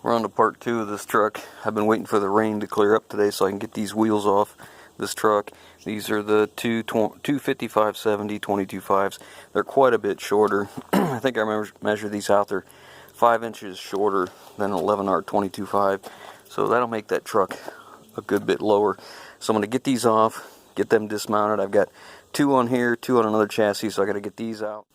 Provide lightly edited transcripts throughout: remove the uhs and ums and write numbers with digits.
We're on to part 2 of this truck. I've been waiting for the rain to clear up today so I can get these wheels off this truck. These are the 255/70 22.5s. They're quite a bit shorter. I think I measured these out. They're 5 inches shorter than an 11R 22.5. So that'll make that truck a good bit lower. So I'm going to get these off, get them dismounted. I've got 2 on here, 2 on another chassis, so I got to get these out.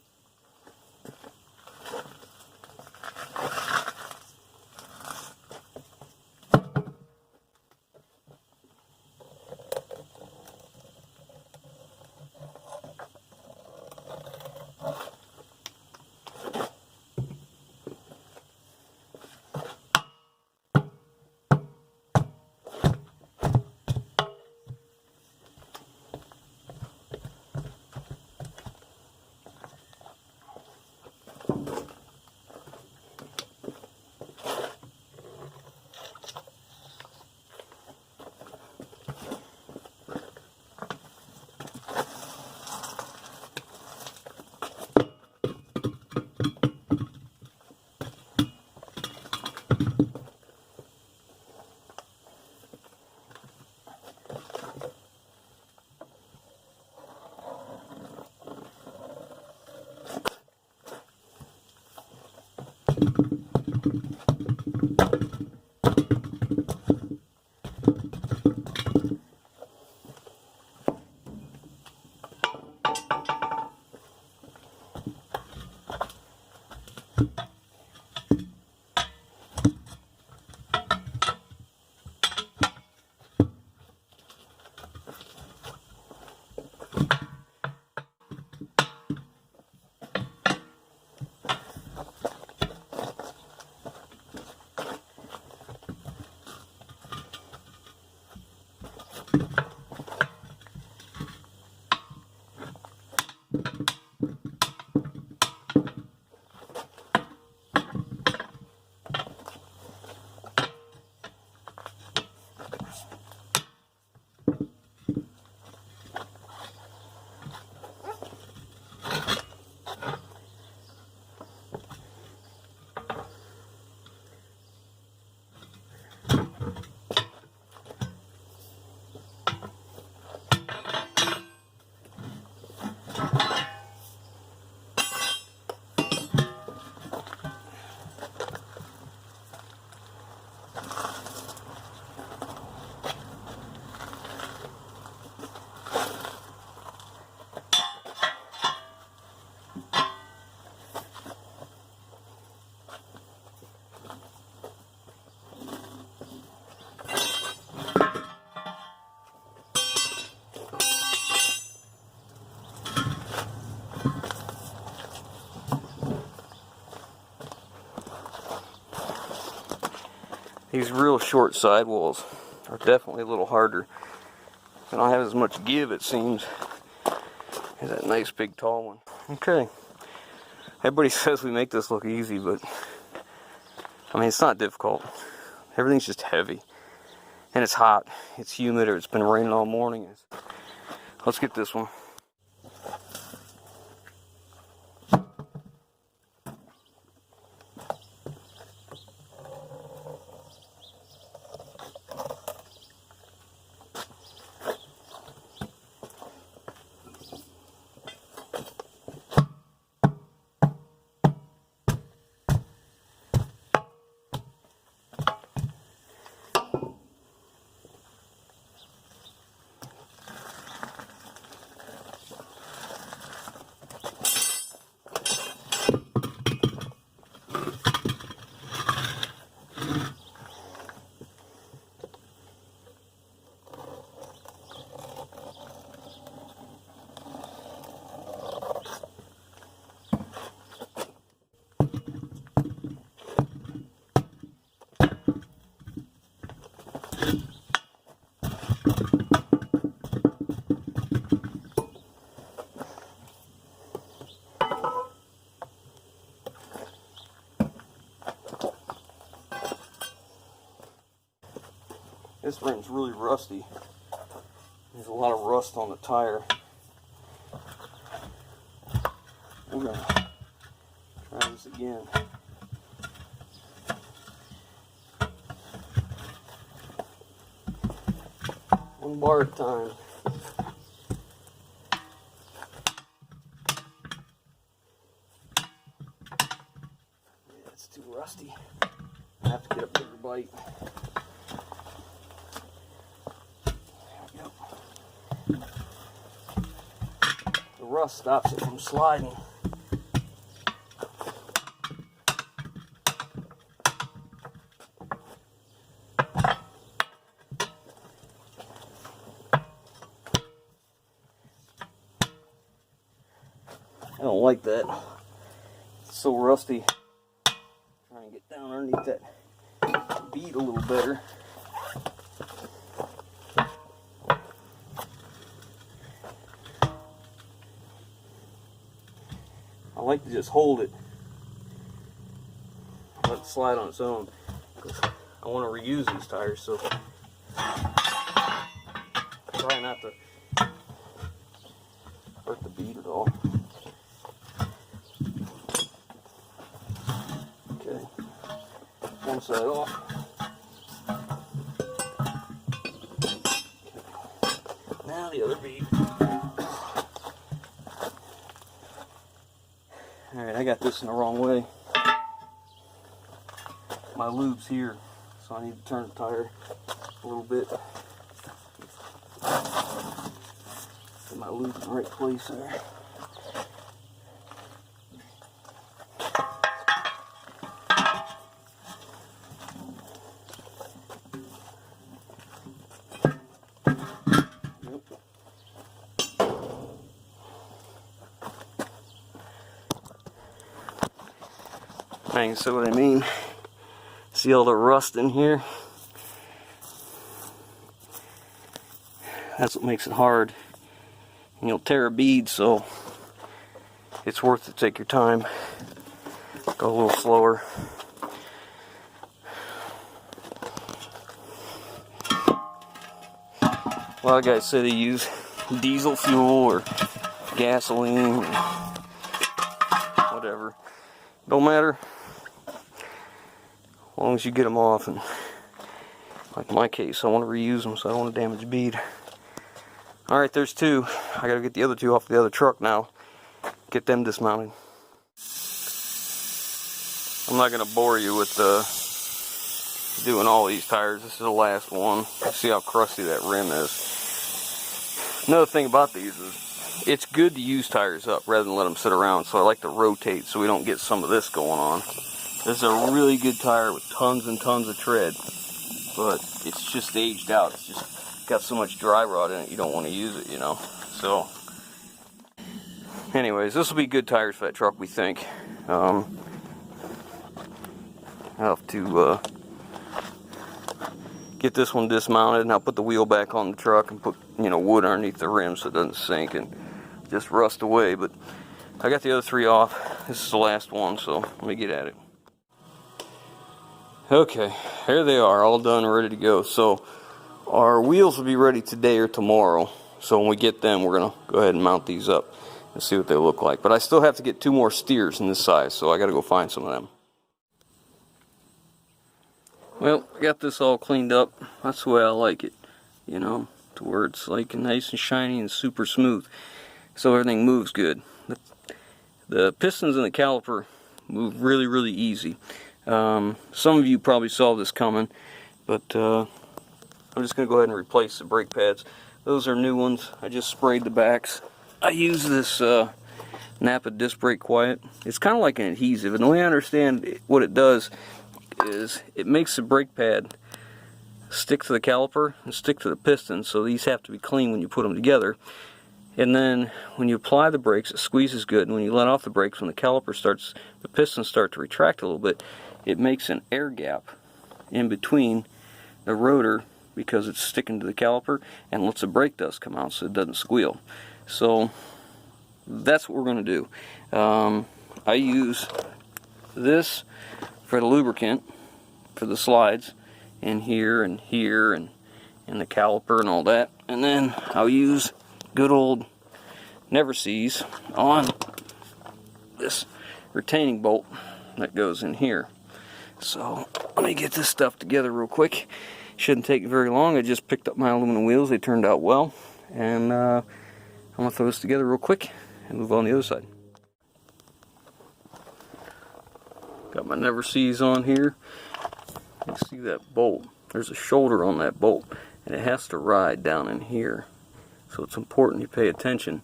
These real short sidewalls are definitely a little harder. They don't have as much give, it seems, as that nice big tall one. Okay. Everybody says we make this look easy, but I mean, it's not difficult. Everything's just heavy. And it's hot. It's humid, or it's been raining all morning. Let's get this one. This rim's really rusty. There's a lot of rust on the tire. We're gonna try this again. One bar at a time. Yeah, it's too rusty. I have to get a bigger bite. There we go. The rust stops it from sliding. I don't like that. It's so rusty. Trying to get down underneath that bead a little better. I like to just hold it, let it slide on its own. I want to reuse these tires, so try not to hurt the bead at all. Okay, one side off. Okay. Now the other bead. Alright, I got this in the wrong way. My lube's here, so I need to turn the tire a little bit. Get my lube in the right place there. Now you can see what I mean. See all the rust in here? That's what makes it hard. And you'll tear a bead, so it's worth it to take your time. Go a little slower. A lot of guys say they use diesel fuel or gasoline or whatever. Don't matter. As long as you get them off, and like in my case, I want to reuse them, so I don't want to damage the bead. Alright, there's two. I gotta get the other two off the other truck now. Get them dismounted. I'm not gonna bore you with doing all these tires. This is the last one. See how crusty that rim is. Another thing about these is it's good to use tires up rather than let them sit around, so I like to rotate so we don't get some of this going on. This is a really good tire with tons and tons of tread, but it's just aged out. It's just got so much dry rot in it, you don't want to use it, you know. So, anyways, this will be good tires for that truck, we think. I'll have to get this one dismounted, and I'll put the wheel back on the truck and put, you know, wood underneath the rim so it doesn't sink and just rust away. But I got the other three off. This is the last one, so let me get at it. Okay, here they are, all done, ready to go. So our wheels will be ready today or tomorrow. So when we get them, we're gonna go ahead and mount these up and see what they look like. But I still have to get two more steers in this size, so I gotta go find some of them. Well, I got this all cleaned up. That's the way I like it, you know, to where it's like nice and shiny and super smooth, so everything moves good. The pistons and the caliper move really, really easy. Some of you probably saw this coming, but I'm just going to go ahead and replace the brake pads. Those are new ones. I just sprayed the backs. I use this Napa Disc Brake Quiet. It's kind of like an adhesive, and the way I understand what it does is it makes the brake pad stick to the caliper and stick to the piston, so these have to be clean when you put them together. And then when you apply the brakes, it squeezes good, and when you let off the brakes, when the caliper starts, the pistons start to retract a little bit, it makes an air gap in between the rotor because it's sticking to the caliper and lets the brake dust come out so it doesn't squeal. So that's what we're going to do. I use this for the lubricant for the slides in here and here and the caliper and all that, and then I'll use good old Never Sees on this retaining bolt that goes in here. So let me get this stuff together real quick Shouldn't take very long. I just picked up my aluminum wheels. They turned out well. And I'm going to throw this together real quick and move on the other side. Got my never sees on here. You see that bolt. There's a shoulder on that bolt, and it has to ride down in here. So it's important you pay attention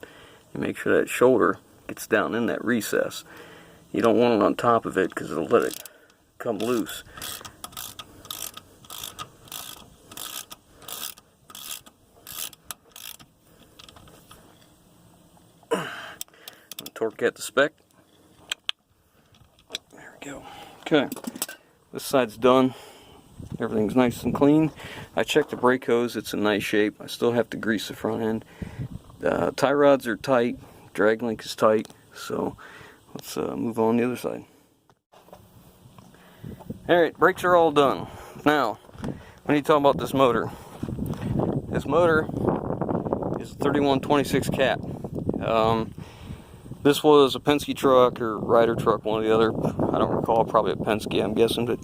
and make sure that shoulder gets down in that recess. You don't want it on top of it because it'll let it come loose. Torque at the spec. There we go. Okay, this side's done. Everything's nice and clean. I checked the brake hose. It's in nice shape. I still have to grease the front end. Tie rods are tight. Drag link is tight. So let's move on the other side. Alright, brakes are all done. Now, we need to talk about this motor. This motor is a 3126 cat. This was a Penske truck or Ryder truck, one or the other. I don't recall, probably a Penske, I'm guessing. But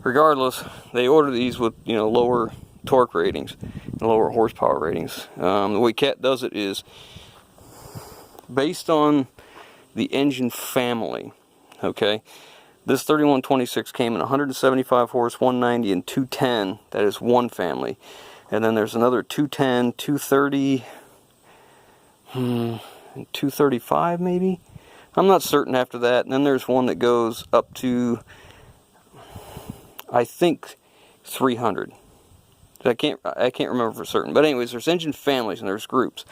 regardless, they order these with, you know, lower torque ratings and lower horsepower ratings. The way Cat does it is based on the engine family. Okay, this 3126 came in 175 horse, 190, and 210. That is one family. And then there's another 210, 230. 235 maybe, I'm not certain after that. And then there's one that goes up to, I think, 300. I can't remember for certain, but anyways, there's engine families and there's groups,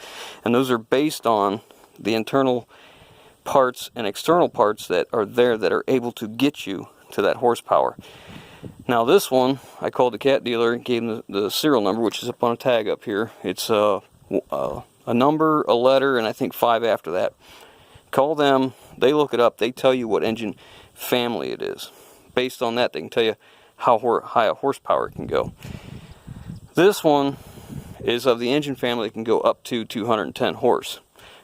and those are based on the internal parts and external parts that are there that are able to get you to that horsepower. Now this one, I called the Cat dealer, gave him the serial number, which is up on a tag up here. It's a number, a letter, and I think 5 after that. Call them, they look it up, they tell you what engine family it is. Based on that, they can tell you how high a horsepower it can go. This one is of the engine family that can go up to 210 horse.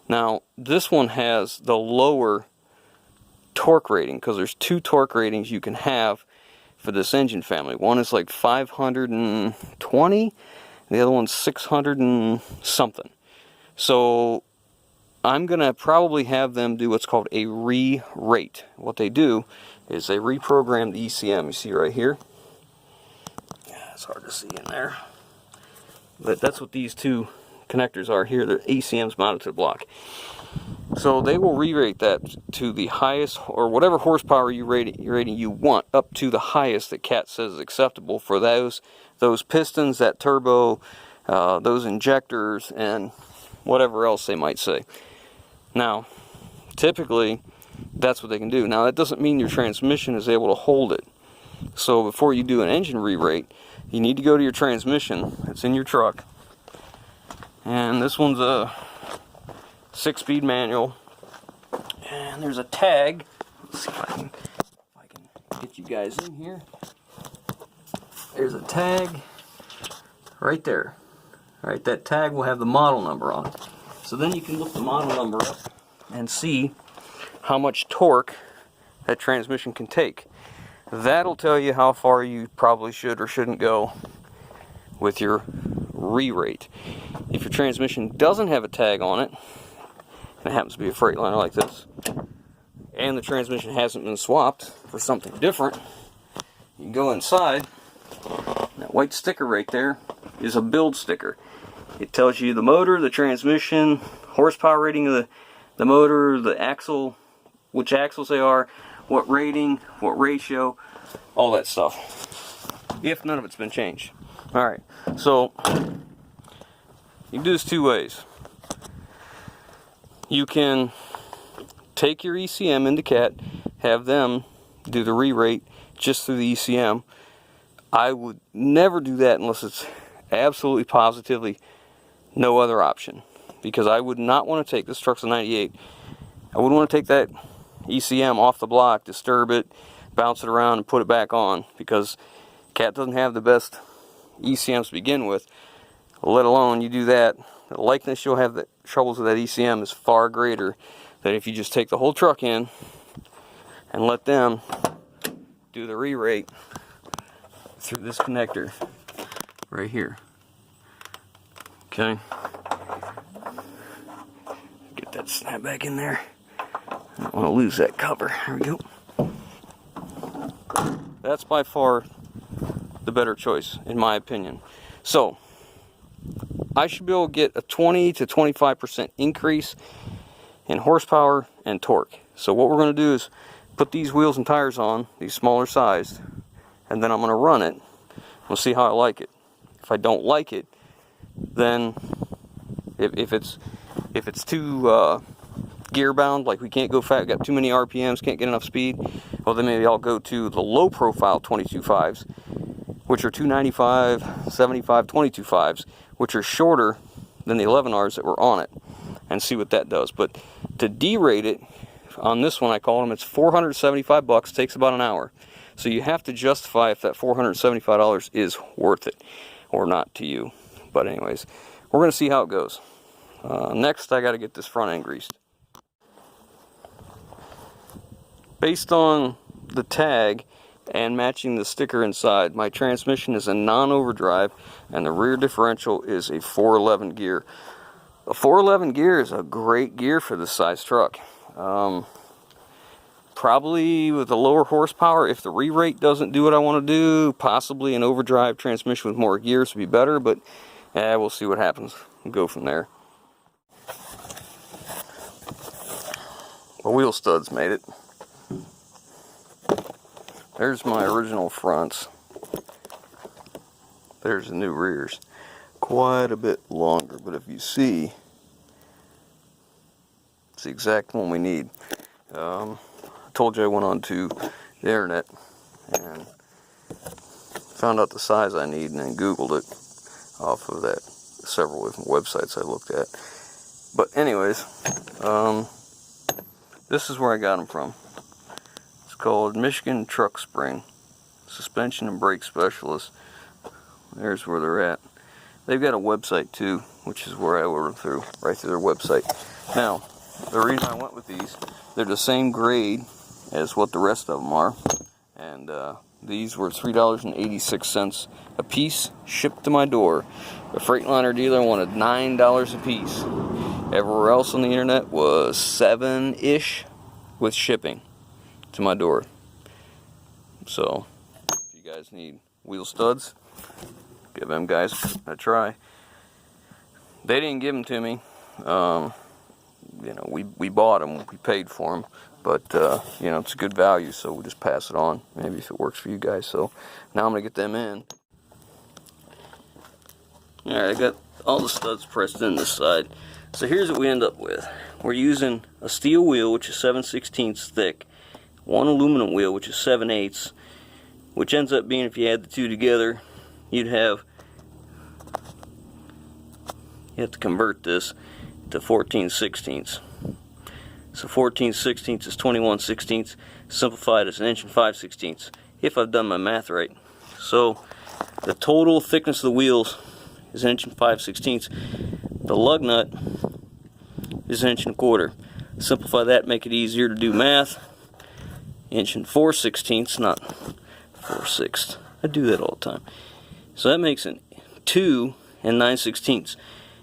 Now, this one has the lower torque rating, because there's 2 torque ratings you can have for this engine family. One is like 520, the other one's 600 and something. So I'm going to probably have them do what's called a re-rate. What they do is they reprogram the ECM. You see right here? Yeah, it's hard to see in there. But that's what these 2 connectors are here. The ECM's mounted to the block. So they will re-rate that to the highest, or whatever horsepower rating you want, up to the highest that Cat says is acceptable for those pistons, that turbo, those injectors, and whatever else they might say. Now, typically, that's what they can do. Now, that doesn't mean your transmission is able to hold it. So before you do an engine re-rate, you need to go to your transmission. It's in your truck. And this one's a 6-speed manual. And there's a tag. Let's see if I can get you guys in here. There's a tag right there. Alright, that tag will have the model number on it. So then you can look the model number up and see how much torque that transmission can take. That'll tell you how far you probably should or shouldn't go with your re-rate. If your transmission doesn't have a tag on it, and it happens to be a Freightliner like this, and the transmission hasn't been swapped for something different, you can go inside. That white sticker right there is a build sticker. It tells you the motor, the transmission, horsepower rating of the motor, the axle, which axles they are, what rating, what ratio, all that stuff. If none of it's been changed. Alright, so you can do this 2 ways. You can take your ECM into Cat, have them do the re-rate just through the ECM. I would never do that unless it's absolutely positively no other option, because I would not want to take, this truck's a 98, I wouldn't want to take that ECM off the block, disturb it, bounce it around and put it back on, because Cat doesn't have the best ECMs to begin with, let alone you do that. The likeness you'll have, the troubles with that ECM is far greater than if you just take the whole truck in and let them do the re-rate through this connector. right here. Okay. Get that snap back in there. I don't want to lose that cover. There we go. That's by far the better choice, in my opinion. So, I should be able to get a 20 to 25% increase in horsepower and torque. So what we're going to do is put these wheels and tires on, these smaller sized, and then I'm going to run it. We'll see how I like it. If I don't like it, then if it's too gear bound, like we can't go fast, got too many RPMs, can't get enough speed, well then maybe I'll go to the low profile 22.5s, which are 295, 75, 22.5s, which are shorter than the 11Rs that were on it, and see what that does. But to derate it, on this one I call them, it's $475, takes about an hour. So you have to justify if that $475 is worth it or not to you. But anyways, we're going to see how it goes. Next, I got to get this front end greased. Based on the tag and matching the sticker inside, my transmission is a non-overdrive and the rear differential is a 411 gear. A 411 gear is a great gear for this size truck. Probably with a lower horsepower, if the re-rate doesn't do what I want to do, possibly an overdrive transmission with more gears would be better, but we'll see what happens. We'll go from there. The wheel studs made it. There's my original fronts. There's the new rears. Quite a bit longer, but if you see, it's the exact one we need. I told you I went on to the internet and found out the size I need and then Googled it off of that several different websites I looked at. But anyways, this is where I got them from. It's called Michigan Truck Spring Suspension and Brake Specialist. There's where they're at. They've got a website too, which is where I ordered through, right through their website. Now, the reason I went with these, they're the same grade as what the rest of them are, and these were $3.86 a piece, shipped to my door. The Freightliner dealer wanted $9 a piece. Everywhere else on the internet was $7-ish with shipping to my door. So, if you guys need wheel studs, give them guys a try. They didn't give them to me. You know, we bought them, we paid for them, but you know, it's a good value, so we'll just pass it on. Maybe if it works for you guys. So now I'm gonna get them in. All right, I got all the studs pressed in this side. So here's what we end up with. We're using a steel wheel, which is 7/16 thick, one aluminum wheel, which is 7/8, which ends up being, if you add the two together, you have to convert this to 14/16. So 14/16 is 21/16, simplified as 1 5/16, if I've done my math right. So the total thickness of the wheels is 1 5/16. The lug nut is 1 1/4. Simplify that, make it easier to do math. 1 4/16, not 4/6. I do that all the time. So that makes it 2 9/16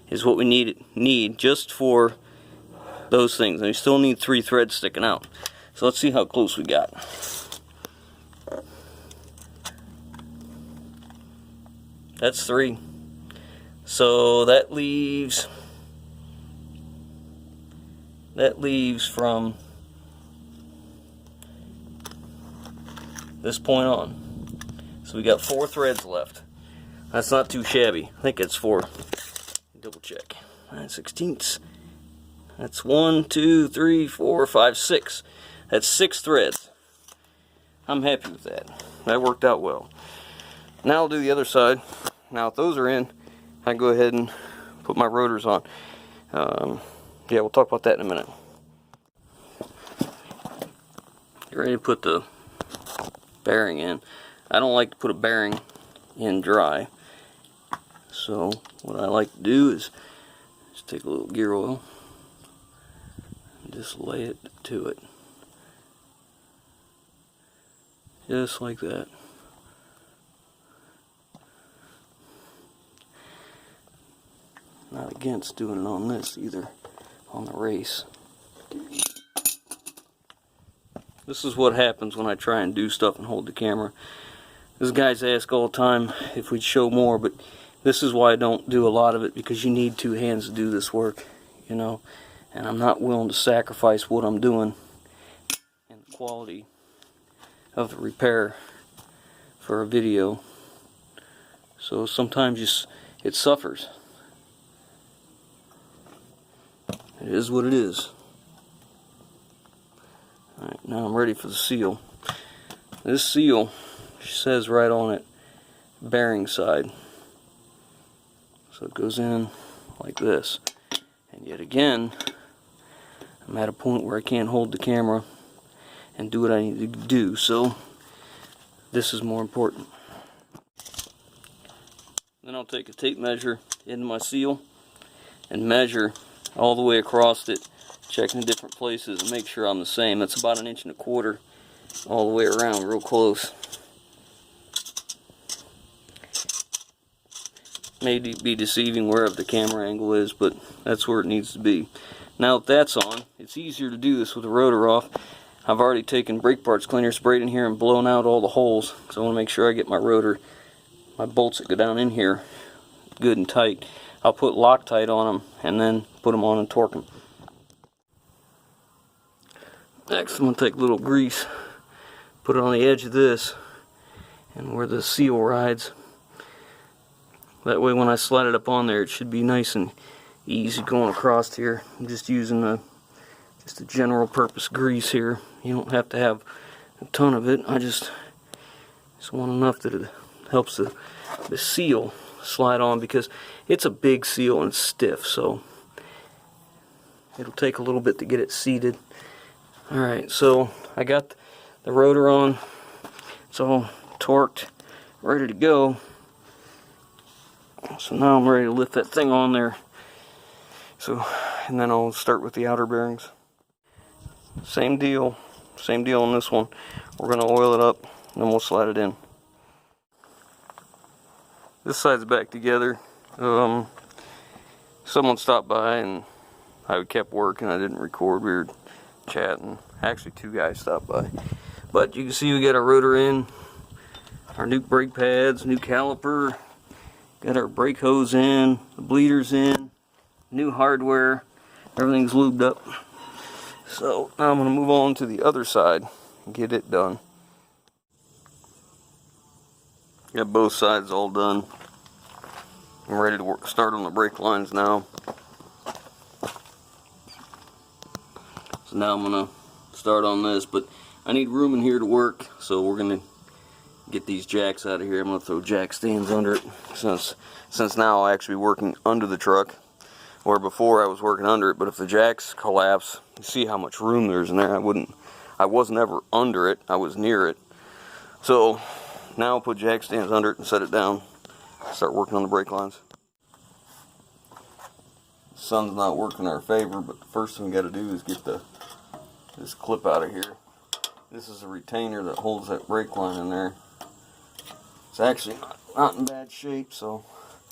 is what we need just for those things. And we still need 3 threads sticking out. So let's see how close we got. That's 3. So that leaves from this point on. So we got 4 threads left. That's not too shabby. I think it's 4. Double check. 9/16. That's 1, 2, 3, 4, 5, 6. That's 6 threads. I'm happy with that. That worked out well. Now I'll do the other side. Now if those are in, I can go ahead and put my rotors on. Yeah, we'll talk about that in a minute. Get ready to put the bearing in. I don't like to put a bearing in dry. So what I like to do is just take a little gear oil and just lay it to it. Just like that. against doing it on this either, on the race. This is what happens when I try and do stuff and hold the camera. These guys ask all the time if we'd show more, but this is why I don't do a lot of it, because you need two hands to do this work, you know, and I'm not willing to sacrifice what I'm doing and the quality of the repair for a video. So sometimes it suffers. It is what it is. Alright, now I'm ready for the seal. This seal says right on it, bearing side. So it goes in like this. And yet again, I'm at a point where I can't hold the camera and do what I need to do, so this is more important. Then I'll take a tape measure into my seal and measure all the way across it, checking the different places and make sure I'm the same. That's about 1.25 inches all the way around, real close. May be deceiving wherever the camera angle is, but that's where it needs to be. Now that that's on, it's easier to do this with the rotor off. I've already taken brake parts cleaner, sprayed in here, and blown out all the holes, because I want to make sure I get my rotor, my bolts that go down in here, good and tight. I'll put Loctite on them and then put them on and torque them. Next, I'm going to take a little grease, put it on the edge of this and where the seal rides. That way when I slide it up on there, it should be nice and easy going across here. I'm just using just a general purpose grease here. You don't have to have a ton of it. I just want enough that it helps the seal slide on, because it's a big seal and it's stiff, so it'll take a little bit to get it seated. Alright, so I got the rotor on. It's all torqued, ready to go. So now I'm ready to lift that thing on there. So, and then I'll start with the outer bearings. Same deal on this one. We're going to oil it up and then we'll slide it in. This side's back together. Someone stopped by and I kept working. I didn't record. We were chatting. Actually, 2 guys stopped by. But you can see we got our rotor in, our new brake pads, new caliper, got our brake hose in, the bleeders in, new hardware. Everything's lubed up. So now I'm going to move on to the other side and get it done. Got both sides all done. I'm ready to start on the brake lines now. So now I'm going to start on this, but I need room in here to work, so we're going to get these jacks out of here. I'm going to throw jack stands under it, since now I'm actually working under the truck, where before I was working under it. But if the jacks collapse, you see how much room there's in there. I was never under it, I was near it. So now I'll put jack stands under it and set it down, start working on the brake lines. The sun's not working in our favor, but the first thing we got to do is get this clip out of here. This is a retainer that holds that brake line in there. It's actually not in bad shape, so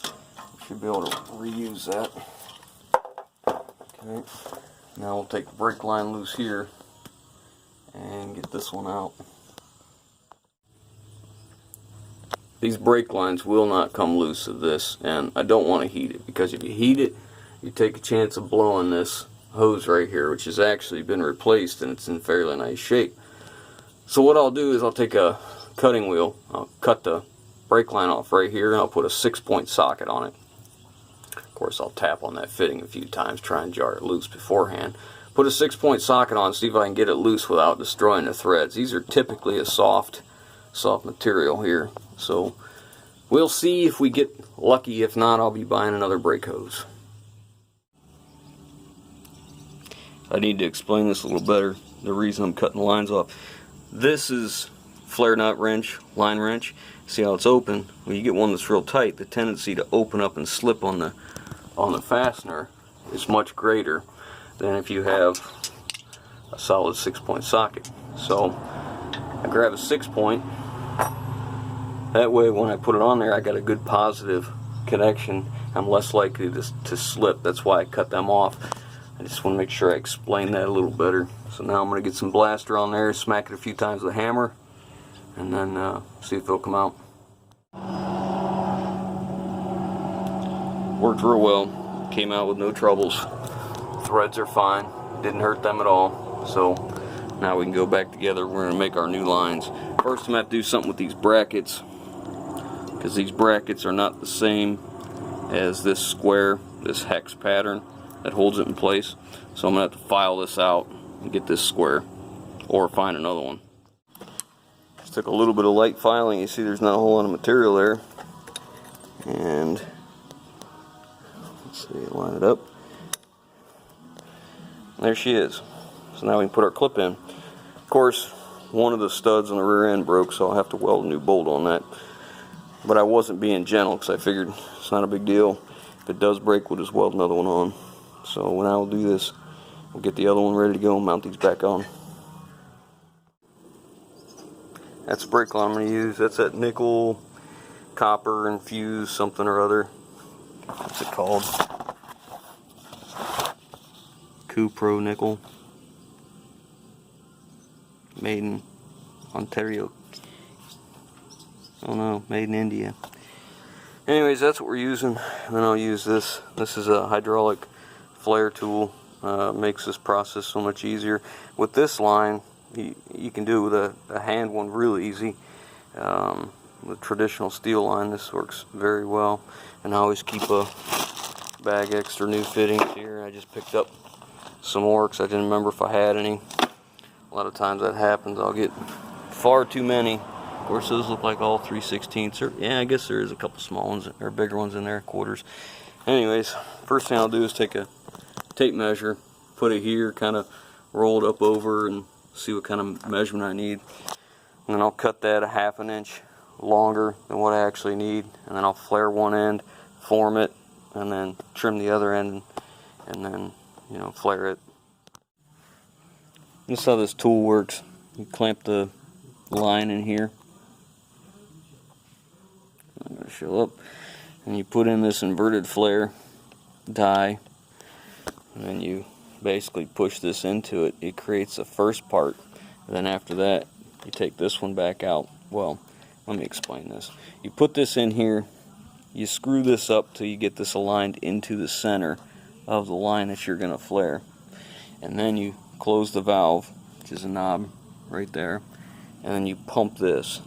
we should be able to reuse that. Okay, now we'll take the brake line loose here and get this one out. These brake lines will not come loose of this, and I don't want to heat it, because if you heat it, you take a chance of blowing this hose right here, which has actually been replaced and it's in fairly nice shape. So what I'll do is I'll take a cutting wheel, I'll cut the brake line off right here, and I'll put a 6-point socket on it. Of course, I'll tap on that fitting a few times, try and jar it loose beforehand. Put a 6-point socket on, see if I can get it loose without destroying the threads. These are typically a soft material here, so we'll see if we get lucky. If not, I'll be buying another brake hose. I need to explain this a little better, the reason I'm cutting the lines off. This is flare nut wrench, line wrench. See how it's open? When you get one that's real tight, the tendency to open up and slip on the fastener is much greater than if you have a solid 6-point socket. So I grab a 6-point. That way when I put it on there, I got a good positive connection, I'm less likely to slip. That's why I cut them off. I just want to make sure I explain that a little better. So now I'm going to get some blaster on there, smack it a few times with a hammer, and then see if it'll come out. Worked real well. Came out with no troubles. Threads are fine. Didn't hurt them at all. So now we can go back together. We're going to make our new lines. First I'm going to have to do something with these brackets, because these brackets are not the same as this square, this hex pattern that holds it in place. So I'm going to have to file this out and get this square, or find another one. Just took a little bit of light filing. You see there's not a whole lot of material there. And let's see, line it up. There she is. So now we can put our clip in. Of course, one of the studs on the rear end broke, so I'll have to weld a new bolt on that. But I wasn't being gentle, because I figured it's not a big deal. If it does break, we'll just weld another one on. So when I will do this, we'll get the other one ready to go and mount these back on. That's the brake line I'm going to use. That's that nickel, copper, infused something or other. What's it called? Pro nickel. Made in Ontario. Oh no, made in India. Anyways, that's what we're using. And then I'll use this. This is a hydraulic flare tool. Makes this process so much easier. With this line, you can do it with a hand one real easy. With traditional steel line, this works very well. And I always keep a bag extra new fittings here. I just picked up some more because I didn't remember if I had any. A lot of times that happens. I'll get far too many. Of course, those look like all 3/16. Yeah, I guess there is a couple small ones or bigger ones in there, quarters. Anyways, first thing I'll do is take a tape measure, put it here, kind of roll it up over, and see what kind of measurement I need. And then I'll cut that a ½ an inch longer than what I actually need. And then I'll flare one end, form it, and then trim the other end, and then, you know, flare it. This is how this tool works. You clamp the line in here. I'm going to show up. And you put in this inverted flare die. And then you basically push this into it. It creates the first part. And then after that, you take this one back out. Well, let me explain this. You put this in here. You screw this up till you get this aligned into the center of the line that you're going to flare. And then you close the valve, which is a knob right there, and then you pump this.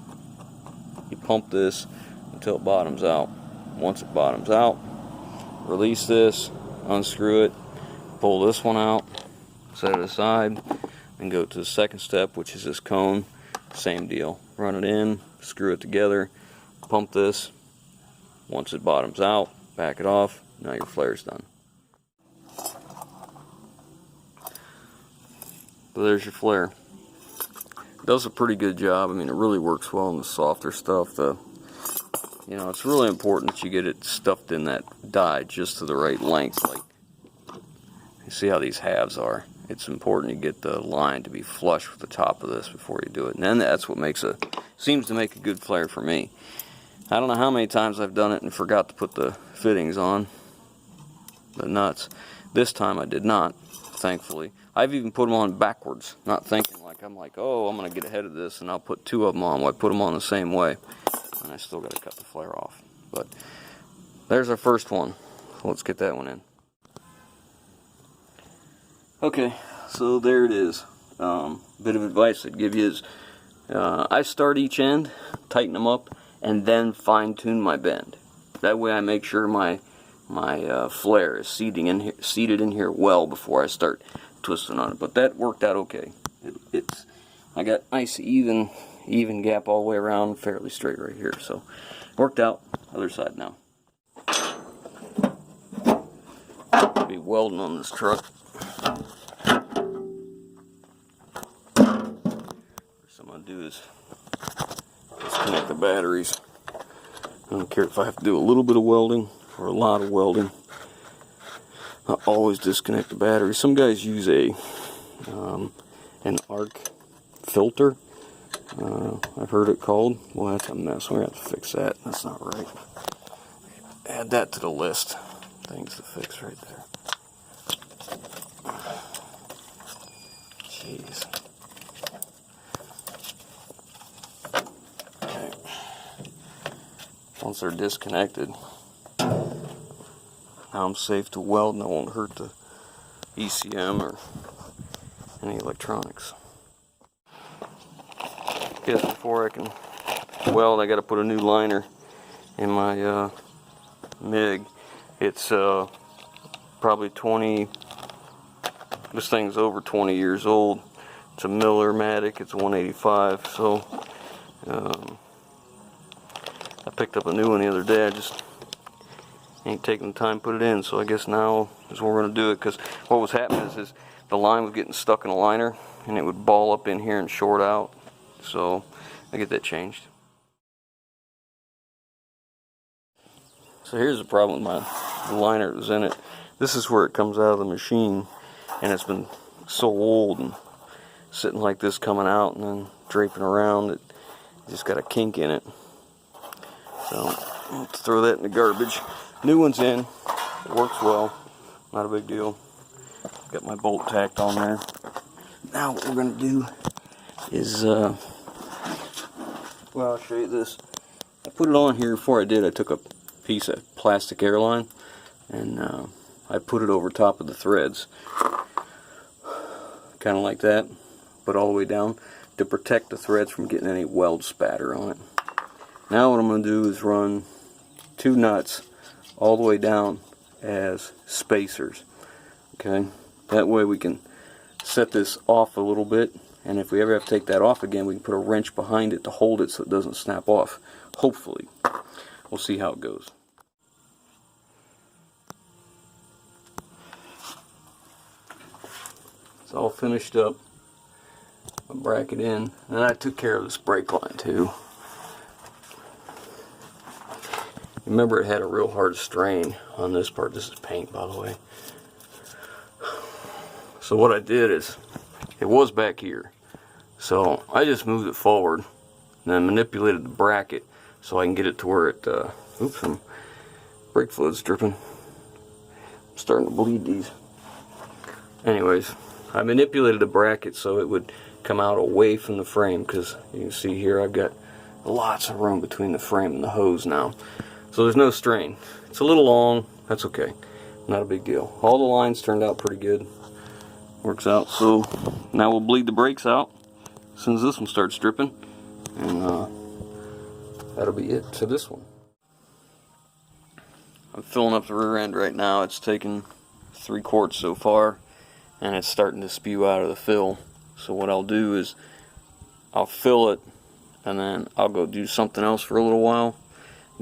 You pump this until it bottoms out. Once it bottoms out, release this, unscrew it, pull this one out, set it aside, and go to the second step, which is this cone. Same deal. Run it in, screw it together, pump this. Once it bottoms out, back it off. Now your flare's done. So there's your flare. It does a pretty good job. I mean, it really works well in the softer stuff. You know, it's really important that you get it stuffed in that die just to the right length. Like, you see how these halves are. It's important you get the line to be flush with the top of this before you do it. And then that's what seems to make a good flare for me. I don't know how many times I've done it and forgot to put the fittings on, the nuts. This time I did not, thankfully. I've even put them on backwards, not thinking I'm like, oh, I'm going to get ahead of this and I'll put two of them on. Well, I put them on the same way, and I still got to cut the flare off. But there's our first one. So let's get that one in. Okay, so there it is. Bit of advice I'd give you is I start each end, tighten them up, and then fine-tune my bend. That way I make sure my flare is seated in here well before I start twisting on it. But that worked out okay. I got nice even gap all the way around, fairly straight right here. So worked out. Other side now. I'll be welding on this truck. First I'm gonna do is disconnect the batteries. I don't care if I have to do a little bit of welding or a lot of welding. I always disconnect the battery. Some guys use an arc filter. I've heard it called. Well, that's a mess. We're gonna have to fix that. That's not right. add that to the list. Things to fix right there. Jeez. Okay. Once they're disconnected, now I'm safe to weld and I won't hurt the ECM or any electronics. Guess before I can weld, I got to put a new liner in my MIG. It's probably 20. This thing's over 20 years old. It's a Miller-matic. It's a 185. So I picked up a new one the other day. I just ain't taking the time to put it in. So I guess now is when we're going to do it. Because what was happening is the line was getting stuck in a liner, and it would ball up in here and short out. So I get that changed. So here's the problem with the liner that was in it. This is where it comes out of the machine, and it's been so old and sitting like this coming out and then draping around. It just got a kink in it. So I'll throw that in the garbage. New one's in. It works well. Not a big deal. Got my bolt tacked on there. Now what we're going to do is, well, I'll show you this. I put it on here. Before I did, I took a piece of plastic airline and I put it over top of the threads, kind of like that, but all the way down to protect the threads from getting any weld spatter on it. Now what I'm going to do is run 2 nuts all the way down as spacers. Okay, that way we can set this off a little bit, and if we ever have to take that off again, we can put a wrench behind it to hold it so it doesn't snap off. Hopefully. We'll see how it goes. It's all finished up. I bracket in, and I took care of this brake line too. Remember, it had a real hard strain on this part. This is paint, by the way. So what I did is, it was back here, so I just moved it forward and then manipulated the bracket so I can get it to where it, oops, some brake fluid's dripping. I'm starting to bleed these. Anyways, I manipulated the bracket so it would come out away from the frame, because you can see here I've got lots of room between the frame and the hose now. So there's no strain. It's a little long, that's okay. Not a big deal. All the lines turned out pretty good. Works out. So now we'll bleed the brakes out as soon as this one starts dripping, and that'll be it to this one. I'm filling up the rear end right now. It's taken 3 quarts so far, and it's starting to spew out of the fill. So what I'll do is I'll fill it, and then I'll go do something else for a little while,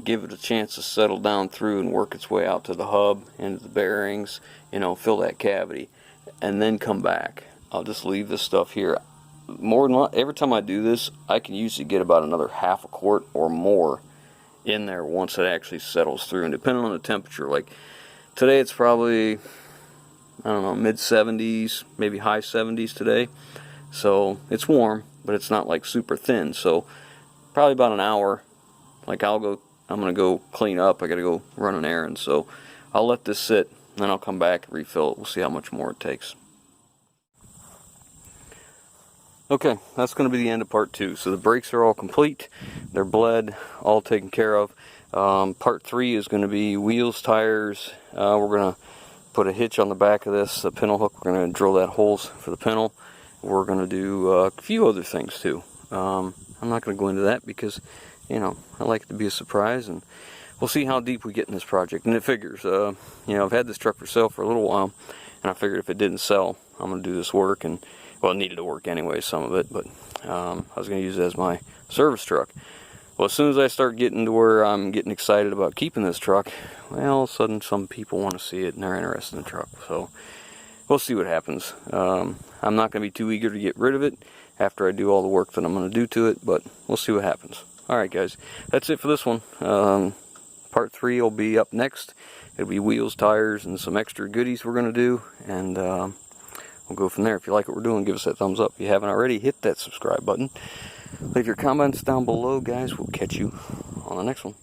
give it a chance to settle down through and work its way out to the hub, into the bearings, you know, fill that cavity, and then come back. I'll just leave this stuff here. More than every time I do this, I can usually get about another ½ quart or more in there once it actually settles through. And depending on the temperature, like today it's probably, I don't know, mid-70s, maybe high 70s today. So it's warm, but it's not like super thin. So probably about an hour. Like I'm gonna go clean up. I gotta go run an errand. So I'll let this sit, and then I'll come back and refill it. We'll see how much more it takes. Okay, that's going to be the end of part 2. So the brakes are all complete. They're bled, all taken care of. Part 3 is going to be wheels, tires. We're going to put a hitch on the back of this, a pintle hook. We're going to drill that holes for the pintle. We're going to do a few other things too. I'm not going to go into that because, you know, I like it to be a surprise, and we'll see how deep we get in this project. And it figures, you know, I've had this truck for sale for a little while, and I figured if it didn't sell, I'm going to do this work. And well, it needed to work anyway, some of it, but I was going to use it as my service truck. Well, as soon as I start getting to where I'm getting excited about keeping this truck, well, all of a sudden some people want to see it and they're interested in the truck. So we'll see what happens. I'm not going to be too eager to get rid of it after I do all the work that I'm going to do to it, but we'll see what happens. Alright guys, that's it for this one. Part 3 will be up next. It'll be wheels, tires, and some extra goodies we're going to do, and we'll go from there. If you like what we're doing, give us that thumbs up. If you haven't already, hit that subscribe button. Leave your comments down below, guys. We'll catch you on the next one.